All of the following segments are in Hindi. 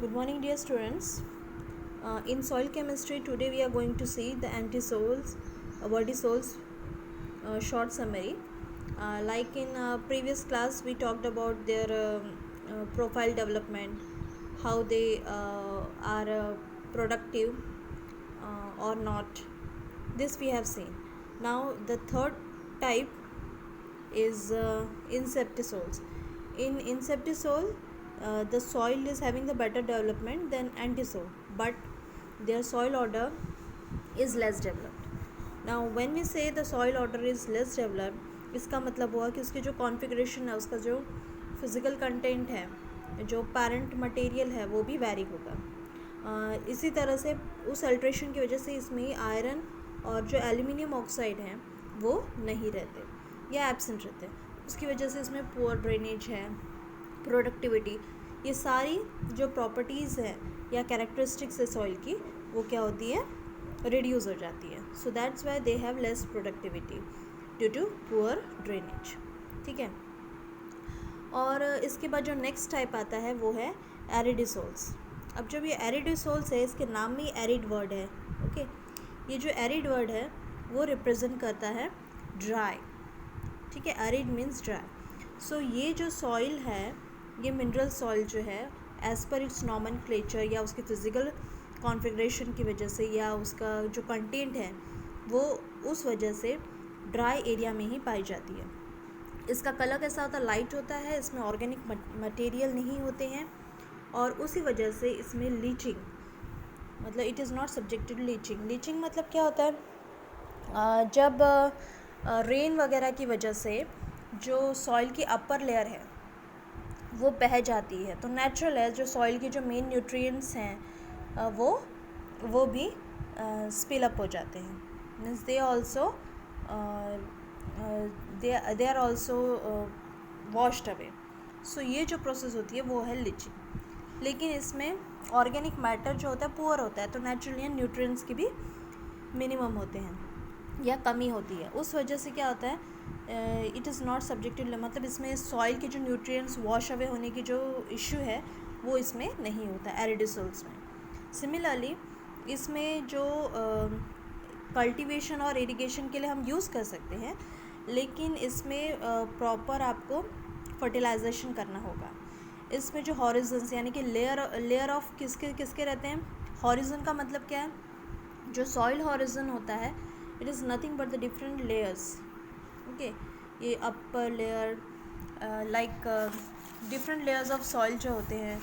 Good morning, dear students. In soil chemistry, today we are going to see the antisols, vertisols short summary. Like in previous class, we talked about their profile development, how they are productive or not. This we have seen. Now, the third type is insectisols. In insectisol, the soil is having the better development than antisol, but their soil order is less developed. Now when we say the soil order is less developed, इसका मतलब हुआ कि उसकी जो कॉन्फ़िगरेशन है, उसका जो फिज़िकल कंटेंट है, जो पेरेंट मटेरियल है, वो भी वैरी होगा. इसी तरह से उस अल्ट्रेशन की वजह से इसमें आयरन और जो एल्यूमिनियम ऑक्साइड हैं वो नहीं रहते या एब्सेंट रहते हैं. उसकी वजह से इसमें पुअर ड्रेनेज है, प्रोडक्टिविटी, ये सारी जो प्रॉपर्टीज़ हैं या कैरेक्टरिस्टिक्स है सॉइल की, वो क्या होती है, रिड्यूस हो जाती है. So that's why they have less productivity due to poor drainage. ठीक है. और इसके बाद जो नेक्स्ट टाइप आता है वो है एरिडिसोल्स. अब जब ये एरिडिसोल्स है, इसके नाम में ही एरिड वर्ड है. ओके. ये जो एरिड वर्ड है वो रिप्रेजेंट करता है ड्राई. ठीक है. Arid means dry. सो ये जो सॉइल है, ये मिनरल सॉइल जो है, एज़ पर इट्स नॉमेनक्लेचर या उसकी फिज़िकल कॉन्फ़िगरेशन की वजह से या उसका जो कंटेंट है वो उस वजह से ड्राई एरिया में ही पाई जाती है. इसका कलर कैसा होता है, लाइट होता है, इसमें ऑर्गेनिक मटेरियल नहीं होते हैं और उसी वजह से इसमें लीचिंग, मतलब it is not subjected to leaching. Leaching मतलब क्या होता है, जब रेन वगैरह की वजह से जो सॉइल की अपर लेयर है वो बह जाती है, तो नेचुरल है जो सॉइल की जो मेन न्यूट्रिएंट्स हैं वो भी स्पिल अप हो जाते हैं. Means they also they are also washed away. So ये जो प्रोसेस होती है वो है लीचिंग. लेकिन इसमें ऑर्गेनिक मैटर जो होता है पुअर होता है, तो नेचुरली न्यूट्रिएंट्स की भी मिनिमम होते हैं या कमी होती है. उस वजह से क्या होता है, इट इज़ नॉट सब्जेक्टेड, मतलब इसमें सॉइल के जो न्यूट्रिएंट्स वॉश अवे होने की जो इशू है वो इसमें नहीं होता एरिडिसोल्स में. सिमिलरली इसमें जो कल्टीवेशन और इरिगेशन के लिए हम यूज़ कर सकते हैं, लेकिन इसमें प्रॉपर आपको फर्टिलाइजेशन करना होगा. इसमें जो हॉरिजन्स यानी कि लेयर ऑफ किसके किसके रहते हैं. हॉरिजन का मतलब क्या है, जो सॉइल हॉरिजन होता है, it is nothing but the different layers. Okay. ये upper layer, like different layers of soil जो होते हैं,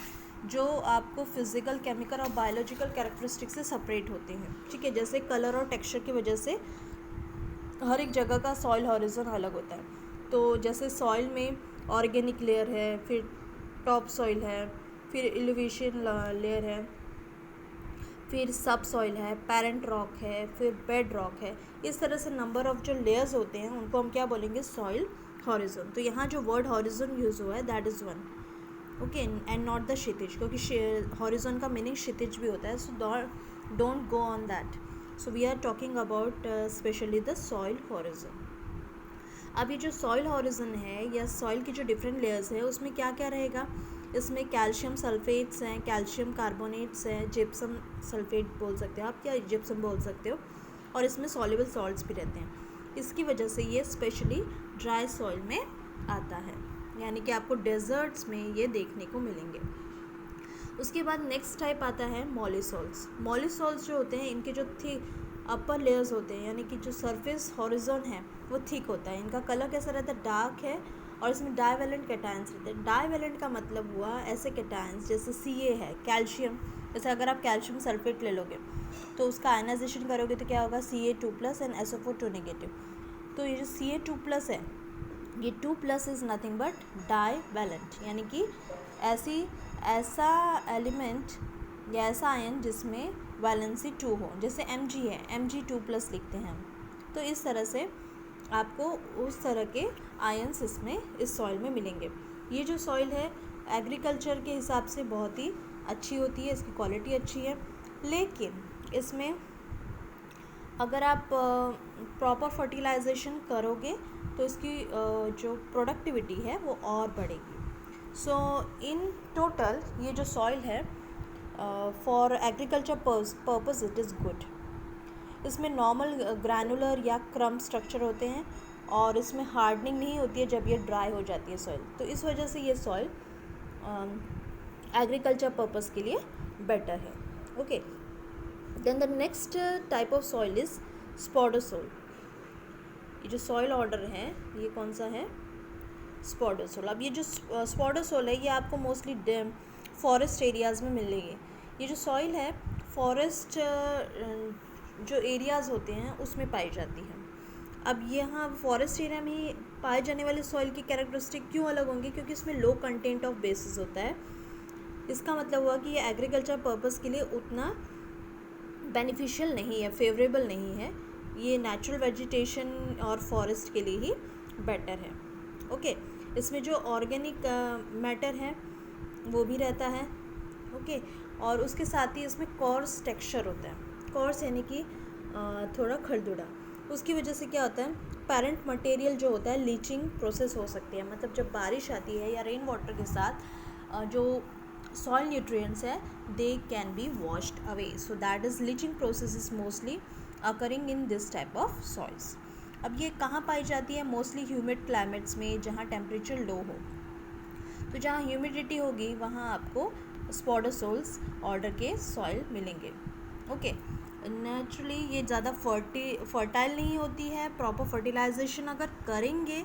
जो आपको फिज़िकल, केमिकल और बायोलॉजिकल कैरेक्टरिस्टिक से सेपरेट होते हैं. ठीक है. जैसे कलर और टेक्सचर की वजह से हर एक जगह का सॉइल हॉरिजन अलग होता है. तो जैसे सॉइल में ऑर्गेनिक लेयर है, फिर टॉप सॉइल है, फिर एलिवेशन लेयर है, फिर सब सॉइल है, पेरेंट रॉक है, फिर बेड रॉक है. इस तरह से नंबर ऑफ जो लेयर्स होते हैं उनको हम क्या बोलेंगे, सॉइल हॉरिजन. तो यहाँ जो वर्ड हॉरिजन यूज़ हुआ है that is one. Okay. And not the क्षितिज, क्योंकि हॉरिजन का मीनिंग क्षितिज भी होता है. So don't go on that. So we are talking about specially the soil horizon. अब ये जो सॉइल हॉरिजन है या सॉइल की जो डिफरेंट लेयर्स है, उसमें क्या क्या रहेगा, इसमें कैल्शियम सल्फेट्स हैं, कैल्शियम कार्बोनेट्स हैं, जिप्सम सल्फेट बोल सकते हो आप या जिप्सम बोल सकते हो, और इसमें सॉल्युबल सॉल्ट्स भी रहते हैं. इसकी वजह से ये स्पेशली ड्राई सॉइल में आता है, यानी कि आपको डेजर्ट्स में ये देखने को मिलेंगे. उसके बाद नेक्स्ट टाइप आता है मॉलिसॉल्स. मॉलिसॉल्स जो होते हैं, इनके जो अपर लेयर्स होते हैं, यानी कि जो सरफेस हॉरिजन है वो थिक होता है. इनका कलर कैसा रहता है, डार्क है, और इसमें डाइवेलेंट कैटायंस रहते हैं. डाइवेलेंट का मतलब हुआ ऐसे कैटायंस जैसे Ca है, कैल्शियम. जैसे अगर आप कैल्शियम सल्फेट ले लोगे तो उसका आयनाइजेशन करोगे तो क्या होगा, Ca2+ एंड SO4 नेगेटिव. तो ये जो Ca2+ है, ये 2+ इज़ नथिंग बट डाइवेलेंट, यानी कि ऐसा एलिमेंट या ऐसा आयन जिसमें वैलेंसी 2 हो. जैसे Mg है, Mg2+ लिखते हैं हम. तो इस तरह से आपको उस तरह के आयन्स इसमें इस सॉइल में मिलेंगे. ये जो सॉइल है एग्रीकल्चर के हिसाब से बहुत ही अच्छी होती है, इसकी क्वालिटी अच्छी है, लेकिन इसमें अगर आप प्रॉपर फर्टिलाइजेशन करोगे तो इसकी जो प्रोडक्टिविटी है वो और बढ़ेगी. सो इन टोटल ये जो सॉइल है for agriculture purpose it is good. इसमें नॉर्मल ग्रैनुलर या क्रम्ब स्ट्रक्चर होते हैं और इसमें हार्डनिंग नहीं होती है जब ये ड्राई हो जाती है सॉइल, तो इस वजह से ये सॉइल एग्रीकल्चर पर्पस के लिए बेटर है। Okay, then the next type of soil is spodosol. ये जो सॉइल ऑर्डर है ये कौन सा है? स्पॉडोसोल। अब ये जो स्पॉडोसोल है ये आपको मोस्टली फॉरेस्ट एरियाज़ में मिलेगी। ये जो सॉइल है फॉरेस्ट जो एरियाज़ होते हैं उसमें पाई जाती है। अब यहाँ फॉरेस्ट एरिया में पाए जाने वाले सॉइल की कैरेक्टरिस्टिक क्यों अलग होंगी? क्योंकि इसमें लो कंटेंट ऑफ बेसिस होता है। इसका मतलब हुआ कि ये एग्रीकल्चर पर्पस के लिए उतना बेनिफिशियल नहीं है, फेवरेबल नहीं है। ये नेचुरल वेजिटेशन और फॉरेस्ट के लिए ही बेटर है। ओके, इसमें जो ऑर्गेनिक मैटर है वो भी रहता है। ओके, और उसके साथ ही इसमें कॉर्स टेक्सचर होता है। कॉर्स यानी कि थोड़ा खरदुड़ा। उसकी वजह से क्या होता है, पेरेंट मटेरियल जो होता है लीचिंग प्रोसेस हो सकती है। मतलब जब बारिश आती है या रेन वाटर के साथ जो सॉइल न्यूट्रिएंट्स है they can be washed away, so that is leaching process is mostly occurring in this type of soils. अब ये कहाँ पाई जाती है? मोस्टली ह्यूमिड क्लाइमेट्स में जहाँ टेम्परेचर लो हो। तो जहाँ ह्यूमिडिटी होगी वहाँ आपको स्पॉडोसोल्स ऑर्डर के सॉइल मिलेंगे। ओके, नेचुरली ये ज़्यादा फर्टाइल नहीं होती है। प्रॉपर फर्टिलाइजेशन अगर करेंगे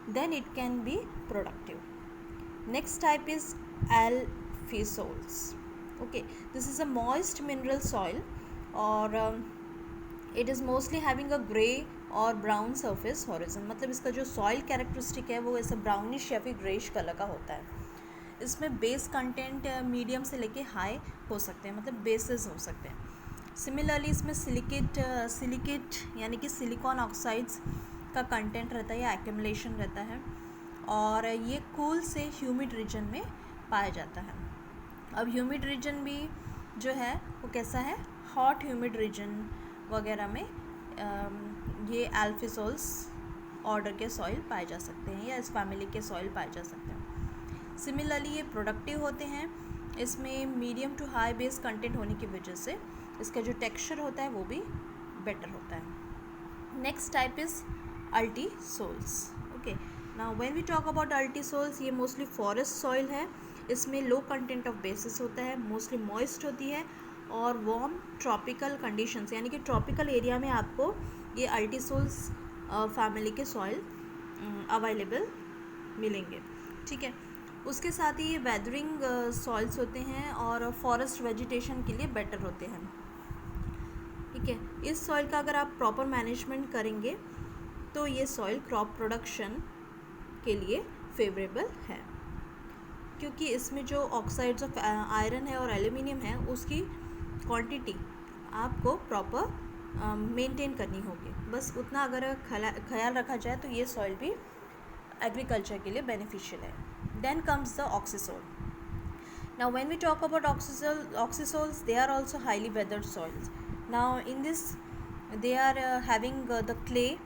then it can be productive. Next type is alfisols. Okay, this is a moist mineral soil और it is mostly having a grey और ब्राउन सरफेस हॉरिजन। मतलब इसका जो सॉइल कैरेक्टरिस्टिक है वो ऐसा ब्राउनिश या फिर ग्रेइश कलर का होता है। इसमें बेस कंटेंट मीडियम से लेके हाई हो सकते हैं, मतलब बेसेस हो सकते हैं। सिमिलरली इसमें सिलिकेट यानी कि सिलिकॉन ऑक्साइड्स का कंटेंट रहता है या एक्यूमुलेशन रहता है और ये कूल से ह्यूमिड रीजन में पाया जाता है। अब ह्यूमिड रीजन भी जो है वो कैसा है? हॉट ह्यूमिड रीजन वगैरह में ये एल्फिसोल्स ऑर्डर के सॉइल पाए जा सकते हैं या इस फैमिली के सॉइल पाए जा सकते हैं। सिमिलरली ये प्रोडक्टिव होते हैं। इसमें medium to high base content होने की वजह से इसका जो टेक्सचर होता है वो भी बेटर होता है। Next type is ultisols. Okay, now when we talk about ultisols, ये मोस्टली फॉरेस्ट सॉइल है। इसमें लो कंटेंट ऑफ बेसिस होता है, मोस्टली मॉइस्ट होती है और वार्म ट्रॉपिकल कंडीशंस यानी कि ट्रॉपिकल एरिया में आपको ये अल्टीसोल्स फैमिली के सॉइल अवेलेबल मिलेंगे। ठीक है, उसके साथ ही ये वेदरिंग सॉइल्स होते हैं और फॉरेस्ट वेजिटेशन के लिए बेटर होते हैं। ठीक है, इस सॉइल का अगर आप प्रॉपर मैनेजमेंट करेंगे तो ये सॉइल क्रॉप प्रोडक्शन के लिए फेवरेबल है, क्योंकि इसमें जो ऑक्साइड्स ऑफ आयरन है और एल्यूमिनियम है उसकी क्वांटिटी आपको प्रॉपर मेंटेन करनी होगी। बस उतना अगर ख्याल रखा जाए तो ये सॉइल भी एग्रीकल्चर के लिए बेनिफिशियल है। Then comes the oxisol. Now when we talk about oxisols, they are also highly weathered soils. Now in this they are having the clay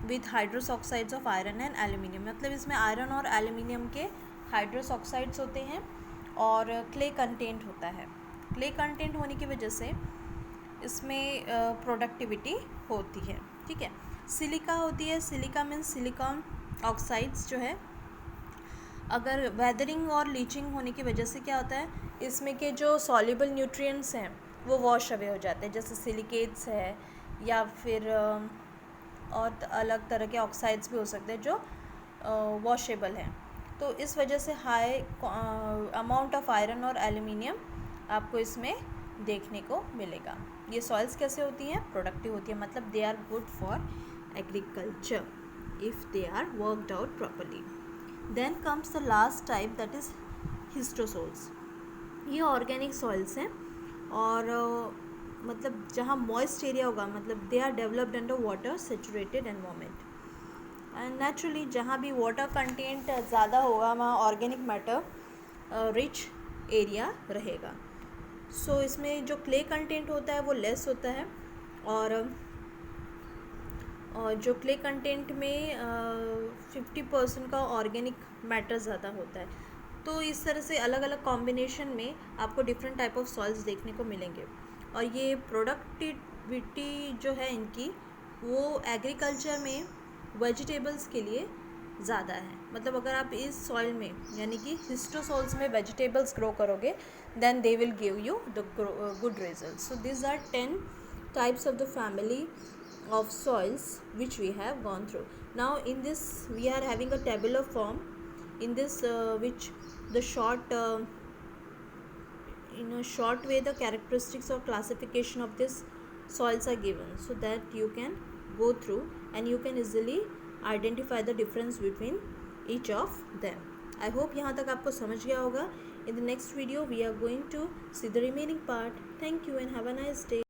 with hydrous oxides of iron and aluminium. मतलब इसमें आयरन और एल्यूमिनियम के हाइड्रस ऑक्साइड्स होते हैं और क्ले कंटेंट होता है। क्ले कंटेंट होने की वजह से इसमें प्रोडक्टिविटी होती है। ठीक है, सिलिका होती है। सिलिका मीन्स सिलिकॉन ऑक्साइड्स जो है, अगर वेदरिंग और लीचिंग होने की वजह से क्या होता है, इसमें के जो सॉल्युबल न्यूट्रिएंट्स हैं वो वॉश अवे हो जाते हैं, जैसे सिलिकेट्स है या फिर और अलग तरह के ऑक्साइड्स भी हो सकते हैं जो वॉशेबल हैं। तो इस वजह से हाई अमाउंट ऑफ आयरन और एल्यूमिनियम आपको इसमें देखने को मिलेगा। ये सॉइल्स कैसे होती हैं? प्रोडक्टिव होती है, मतलब they are good for agriculture if they are worked out properly. Then comes the last type that is histosols. ये ऑर्गेनिक सॉइल्स हैं और मतलब जहाँ मॉइस्ट एरिया होगा, मतलब they are developed under water saturated environment and naturally जहाँ भी वाटर कंटेंट ज़्यादा होगा वहाँ ऑर्गेनिक मैटर रिच एरिया रहेगा। सो इसमें जो क्ले कंटेंट होता है वो लेस होता है और जो क्ले कंटेंट में 50% का ऑर्गेनिक मैटर ज़्यादा होता है। तो इस तरह से अलग अलग कॉम्बिनेशन में आपको डिफरेंट टाइप ऑफ सॉइल्स देखने को मिलेंगे। और ये प्रोडक्टिविटी जो है इनकी, वो एग्रीकल्चर में वेजिटेबल्स के लिए ज़्यादा है। मतलब अगर आप इस सॉइल में यानी कि हिस्टोसॉल्स में वेजिटेबल्स ग्रो करोगे, then they will give you the good result. So this are 10 types of the family of soils which we have gone through. Now in this we are having a tabular form in this which the short in a short way the characteristics or classification of this soils are given, so that you can go through and you can easily identify the difference between each of them. I hope यहाँ तक आपको समझ गया होगा. In the next video we are going to see the remaining part. Thank you and have a nice day.